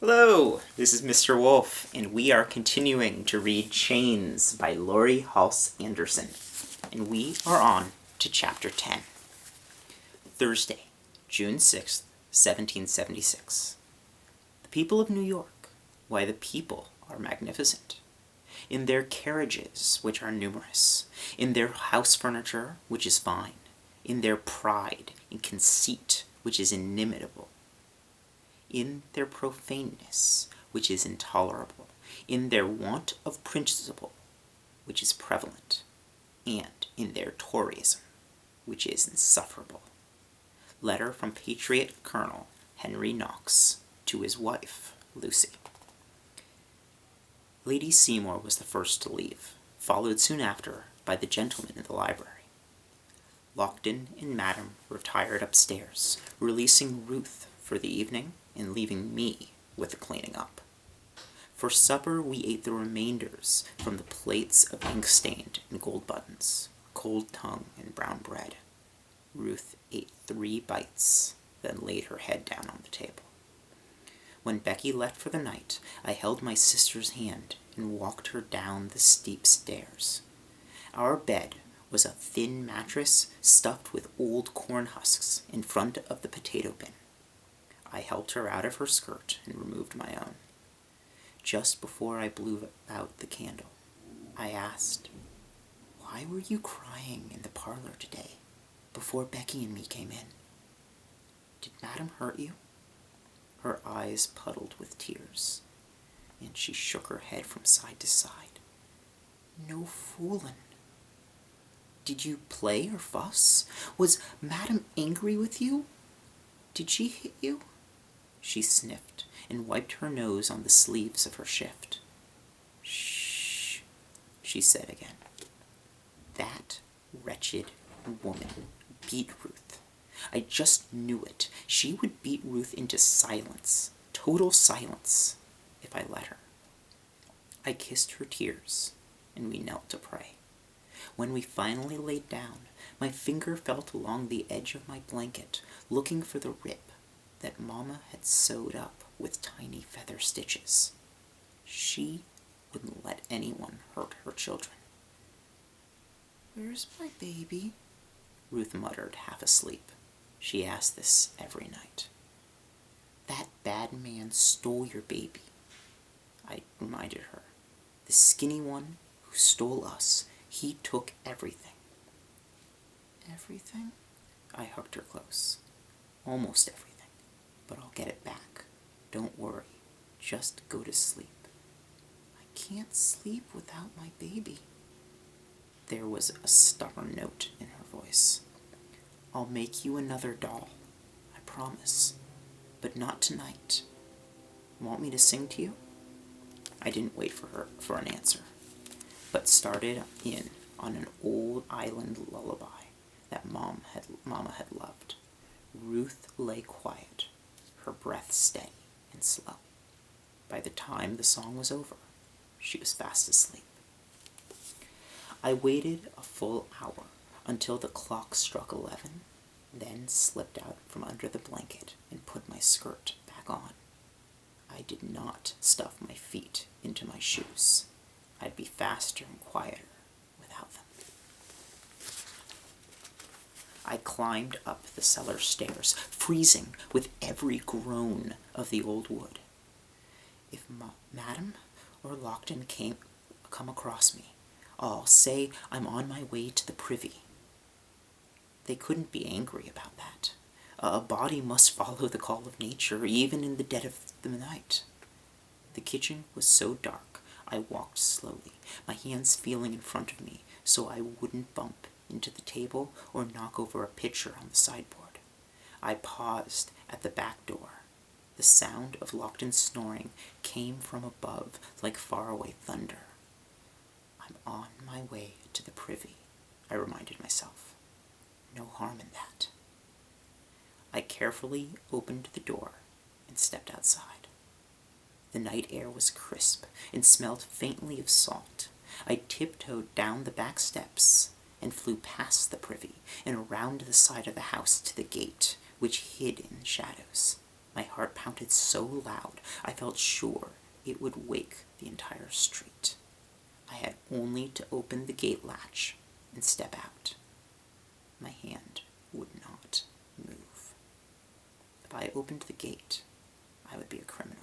Hello, this is Mr. Wolf, and we are continuing to read Chains by Laurie, Halse, Anderson, and we are on to Chapter 10. Thursday, June 6th, 1776. The people of New York, why the people are magnificent. In their carriages, which are numerous, in their house furniture, which is fine, in their pride and conceit, which is inimitable, in their profaneness, which is intolerable, in their want of principle, which is prevalent, and in their Toryism, which is insufferable. Letter from Patriot Colonel Henry Knox to his wife, Lucy. Lady Seymour was the first to leave, followed soon after by the gentleman in the library. Lockton and Madame retired upstairs, releasing Ruth for the evening and leaving me with the cleaning up. For supper we ate the remainders from the plates of ink-stained and gold buttons, cold tongue and brown bread. Ruth ate 3 bites, then laid her head down on the table. When Becky left for the night, I held my sister's hand and walked her down the steep stairs. Our bed was a thin mattress stuffed with old corn husks in front of the potato bin. I helped her out of her skirt and removed my own. Just before I blew out the candle, I asked, "Why were you crying in the parlor today, before Becky and me came in? Did Madame hurt you?" Her eyes puddled with tears, and she shook her head from side to side. "No foolin'. Did you play or fuss? Was Madame angry with you? Did she hit you?" She sniffed and wiped her nose on the sleeves of her shift. "Shh," she said again. That wretched woman beat Ruth. I just knew it. She would beat Ruth into silence, total silence, if I let her. I kissed her tears, and we knelt to pray. When we finally laid down, my finger felt along the edge of my blanket, looking for the rip that Mama had sewed up with tiny feather stitches. She wouldn't let anyone hurt her children. "Where's my baby?" Ruth muttered, half asleep. She asked this every night. "That bad man stole your baby," I reminded her. "The skinny one who stole us, he took everything." "Everything?" I hugged her close. "Almost everything. But I'll get it back. Don't worry. Just go to sleep." "I can't sleep without my baby." There was a stubborn note in her voice. "I'll make you another doll, I promise. But not tonight. Want me to sing to you?" I didn't wait for an answer, but started in on an old island lullaby that Mama had loved. Ruth lay quiet, her breath steady and slow. By the time the song was over, she was fast asleep. I waited a full hour until the clock struck 11, then slipped out from under the blanket and put my skirt back on. I did not stuff my feet into my shoes. I'd be faster and quieter without them. I climbed up the cellar stairs, freezing with every groan of the old wood. If Madame or Lockton come across me, I'll say I'm on my way to the privy. They couldn't be angry about that. A body must follow the call of nature, even in the dead of the night. The kitchen was so dark, I walked slowly, my hands feeling in front of me so I wouldn't bump into the table or knock over a pitcher on the sideboard. I paused at the back door. The sound of Lockton's snoring came from above like faraway thunder. "I'm on my way to the privy," I reminded myself. No harm in that. I carefully opened the door and stepped outside. The night air was crisp and smelled faintly of salt. I tiptoed down the back steps and flew past the privy and around the side of the house to the gate, which hid in the shadows. My heart pounded so loud I felt sure it would wake the entire street. I had only to open the gate latch and step out. My hand would not move. If I opened the gate, I would be a criminal.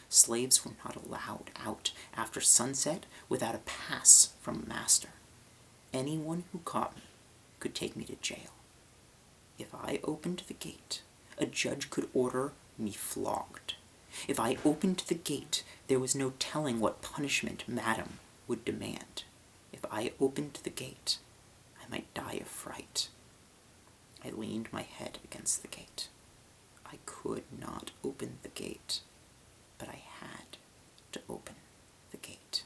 Slaves were not allowed out after sunset without a pass from a master. Anyone who caught me could take me to jail. If I opened the gate, a judge could order me flogged. If I opened the gate, there was no telling what punishment Madame would demand. If I opened the gate, I might die of fright. I leaned my head against the gate. I could not open the gate, but I had to open the gate.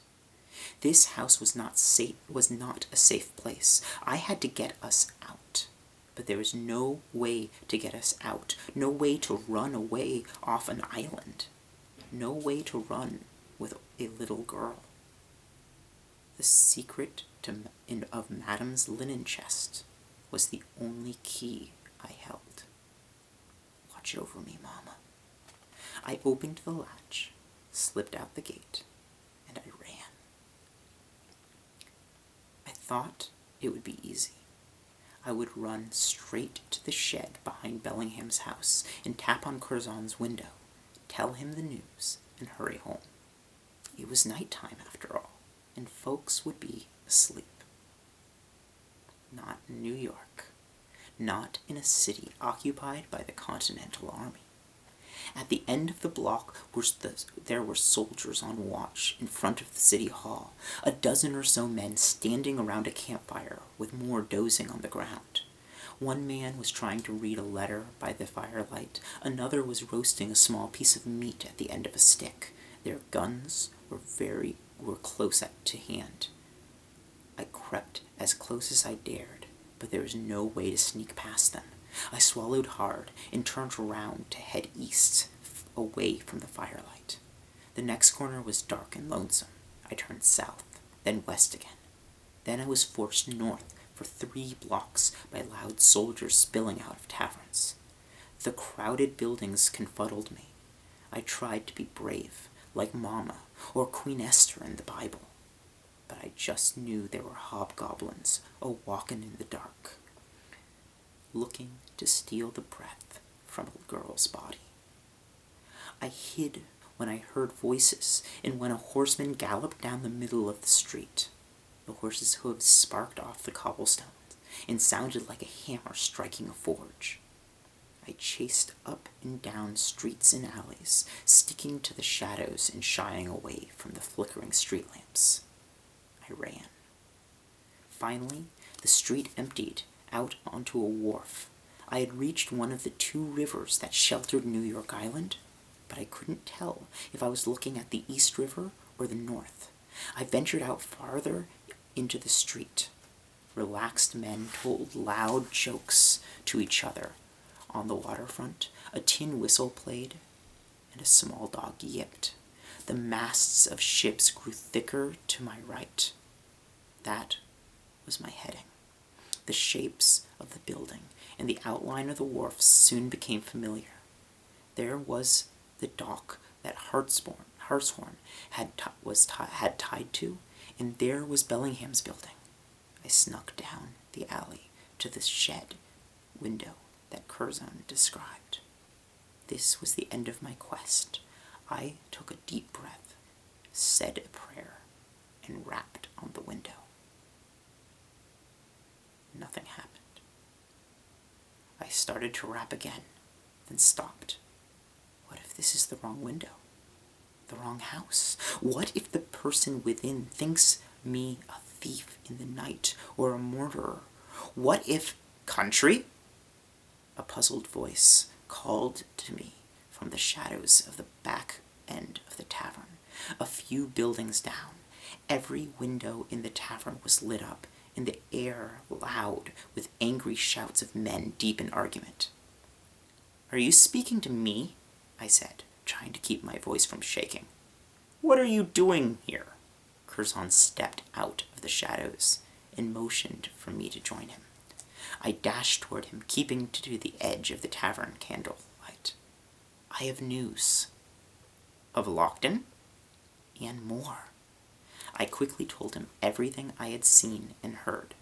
This house was not a safe place. I had to get us out. But there was no way to get us out. No way to run away off an island. No way to run with a little girl. The secret of Madame's linen chest was the only key I held. Watch over me, Mama. I opened the latch, slipped out the gate, and I ran. I thought it would be easy. I would run straight to the shed behind Bellingham's house and tap on Curzon's window, tell him the news, and hurry home. It was nighttime, after all, and folks would be asleep. Not in New York. Not in a city occupied by the Continental Army. At the end of the block there were soldiers on watch in front of the city hall, a dozen or so men standing around a campfire with more dozing on the ground. One man was trying to read a letter by the firelight, another was roasting a small piece of meat at the end of a stick. Their guns were close to hand. I crept as close as I dared, but there was no way to sneak past them. I swallowed hard and turned around to head east, away from the firelight. The next corner was dark and lonesome. I turned south, then west again. Then I was forced north for 3 blocks by loud soldiers spilling out of taverns. The crowded buildings confuddled me. I tried to be brave, like Mama or Queen Esther in the Bible. But I just knew there were hobgoblins a-walkin' in the dark, looking to steal the breath from a girl's body. I hid when I heard voices and when a horseman galloped down the middle of the street. The horse's hooves sparked off the cobblestones and sounded like a hammer striking a forge. I chased up and down streets and alleys, sticking to the shadows and shying away from the flickering street lamps. I ran. Finally, the street emptied out onto a wharf. I had reached one of the 2 rivers that sheltered New York Island, but I couldn't tell if I was looking at the East River or the North. I ventured out farther into the street. Relaxed men told loud jokes to each other. On the waterfront, a tin whistle played, and a small dog yipped. The masts of ships grew thicker to my right. That was my heading. The shapes of the building and the outline of the wharf soon became familiar. There was the dock that Hartshorn had tied to, and there was Bellingham's building. I snuck down the alley to the shed window that Curzon described. This was the end of my quest. I took a deep breath, said a prayer, and rapped on the window. Nothing happened. I started to rap again, then stopped. What if this is the wrong window? The wrong house? What if the person within thinks me a thief in the night or a murderer? What if... Country? A puzzled voice called to me from the shadows of the back end of the tavern, a few buildings down. Every window in the tavern was lit up, and the air loud with angry shouts of men deep in argument. "Are you speaking to me?" I said, trying to keep my voice from shaking. "What are you doing here?" Curzon stepped out of the shadows and motioned for me to join him. I dashed toward him, keeping to the edge of the tavern candlelight. I have news. Of Lockton? And more. I quickly told him everything I had seen and heard.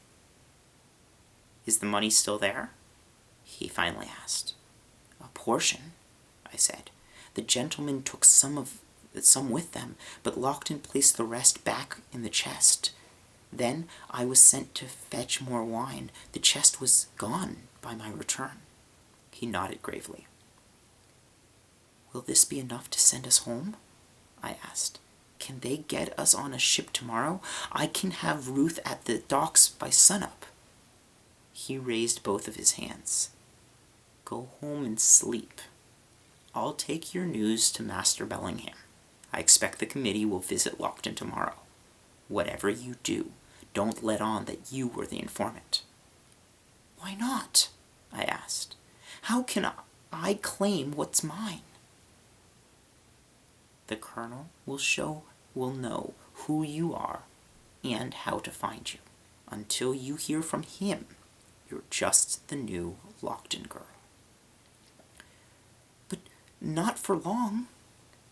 Is the money still there? He finally asked. A portion, I said. The gentlemen took some with them, but Lockton placed the rest back in the chest. Then I was sent to fetch more wine. The chest was gone by my return. He nodded gravely. Will this be enough to send us home? I asked. Can they get us on a ship tomorrow? I can have Ruth at the docks by sunup. He raised both of his hands. Go home and sleep. I'll take your news to Master Bellingham. I expect the committee will visit Lockton tomorrow. Whatever you do, don't let on that you were the informant. Why not? I asked. How can I claim what's mine? The colonel will know who you are and how to find you. Until you hear from him, you're just the new Lockton girl. But not for long,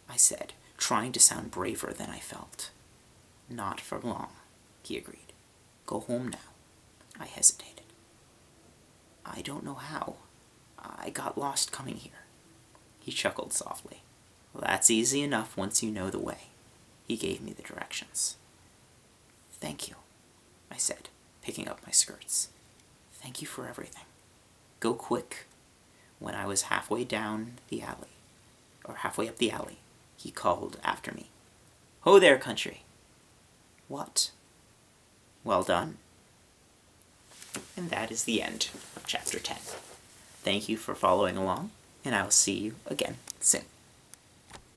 I said, trying to sound braver than I felt. Not for long, he agreed. Go home now. I hesitated. I don't know how. I got lost coming here. He chuckled softly. Well, that's easy enough once you know the way. He gave me the directions. Thank you, I said, picking up my skirts. Thank you for everything. Go quick. When I was halfway up the alley, he called after me. Ho there, country. What? Well done. And that is the end of chapter 10. Thank you for following along, and I will see you again soon.